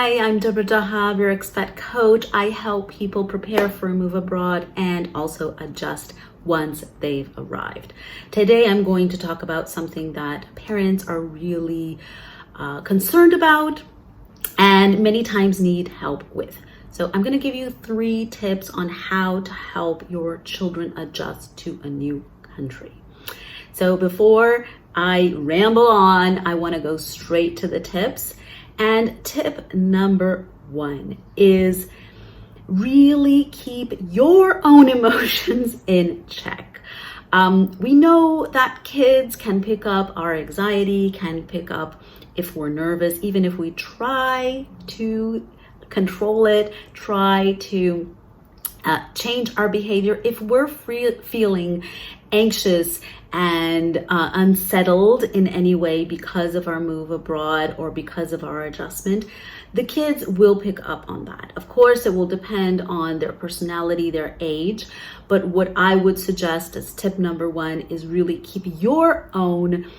Hi, I'm Deborah Dahab, your Expat coach. I help people prepare for a move abroad and also adjust once they've arrived. Today, I'm going to talk about something that parents are really concerned about and many times need help with. So I'm going to give you 3 tips on how to help your children adjust to a new country. So before I ramble on, I want to go straight to the tips. And tip number 1 is really keep your own emotions in check. We know that kids can pick up our anxiety, can pick up if we're nervous, even if we try to control it, try to change our behavior. If we're feeling anxious and unsettled in any way because of our move abroad or because of our adjustment, the kids will pick up on that. Of course, it will depend on their personality, their age, but what I would suggest as tip number 1 is really keep your own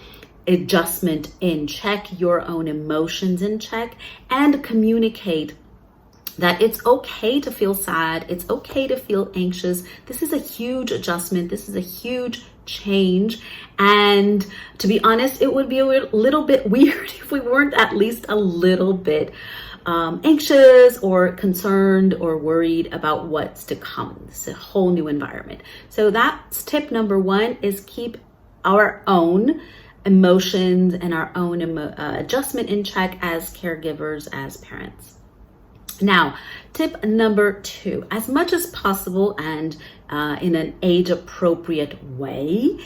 adjustment in check, your own emotions in check, and communicate that it's okay to feel sad. It's okay to feel anxious. This is a huge adjustment. This is a huge change. And to be honest, it would be a little bit weird if we weren't at least a little bit anxious or concerned or worried about what's to come. It's a whole new environment. So that's tip number 1 is keep our own emotions and our own adjustment in check as caregivers, as parents. Now, tip number 2, as much as possible and in an age-appropriate way,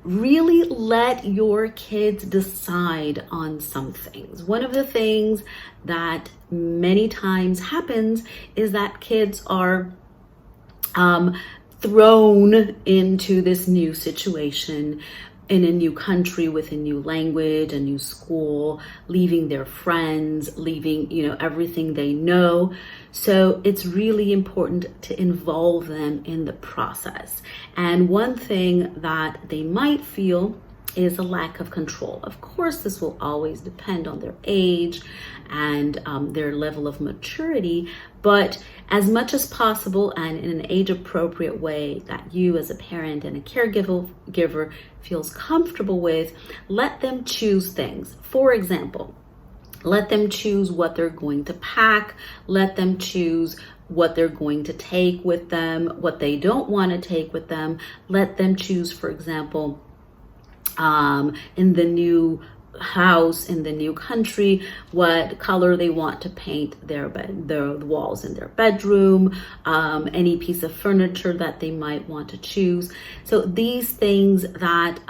really let your kids decide on some things. One of the things that many times happens is that kids are thrown into this new situation in a new country with a new language, a new school, leaving their friends, leaving, everything they know. So it's really important to involve them in the process. And one thing that they might feel is a lack of control. Of course, this will always depend on their age and their level of maturity, but as much as possible and in an age-appropriate way that you as a parent and a caregiver feels comfortable with, let them choose things. For example, let them choose what they're going to pack, let them choose what they're going to take with them, what they don't want to take with them. Let them choose, for example, in the new house, in the new country, what color they want to paint the walls in their bedroom, any piece of furniture that they might want to choose. So these things that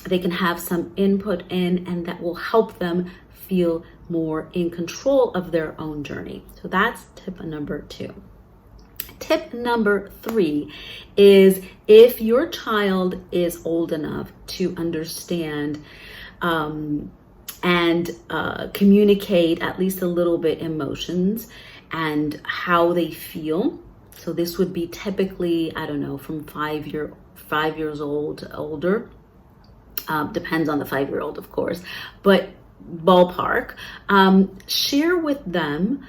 they can have some input in and that will help them feel more in control of their own journey. So that's tip number 2. Tip number 3 is if your child is old enough to understand and communicate at least a little bit emotions and how they feel. So this would be typically, from 5 years old to older. Depends on the 5-year-old, of course, but ballpark. Share with them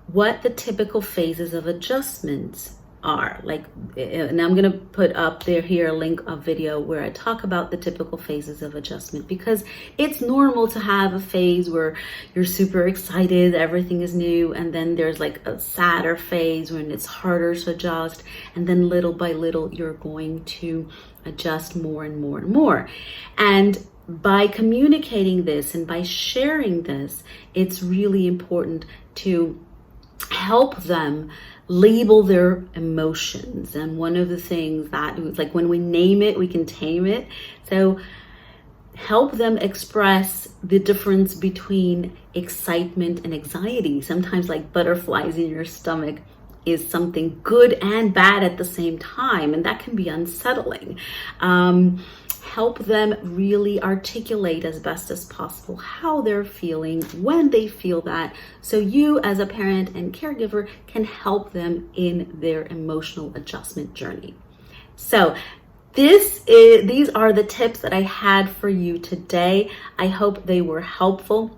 what the typical phases of adjustments are. And I'm going to put up here a link, a video where I talk about the typical phases of adjustment, because it's normal to have a phase where you're super excited, everything is new, and then there's like a sadder phase when it's harder to adjust, and then little by little you're going to adjust more and more and more. And by communicating this and by sharing this, it's really important to help them label their emotions. And one of the things that it's like when we name it, we can tame it. So help them express the difference between excitement and anxiety. Sometimes like butterflies in your stomach is something good and bad at the same time, and that can be unsettling. Help them really articulate as best as possible how they're feeling when they feel that, so you as a parent and caregiver can help them in their emotional adjustment journey. So these are the tips that I had for you today. I hope they were helpful.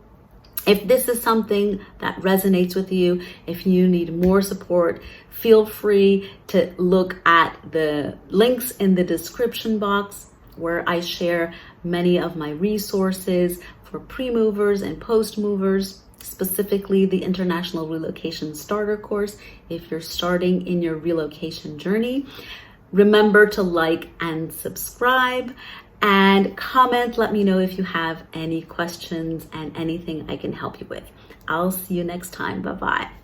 If this is something that resonates with you, if you need more support, feel free to look at the links in the description box where I share many of my resources for pre-movers and post-movers, specifically the International Relocation Starter Course if you're starting in your relocation journey. Remember to like and subscribe and comment. Let me know if you have any questions and anything I can help you with. I'll see you next time. Bye-bye.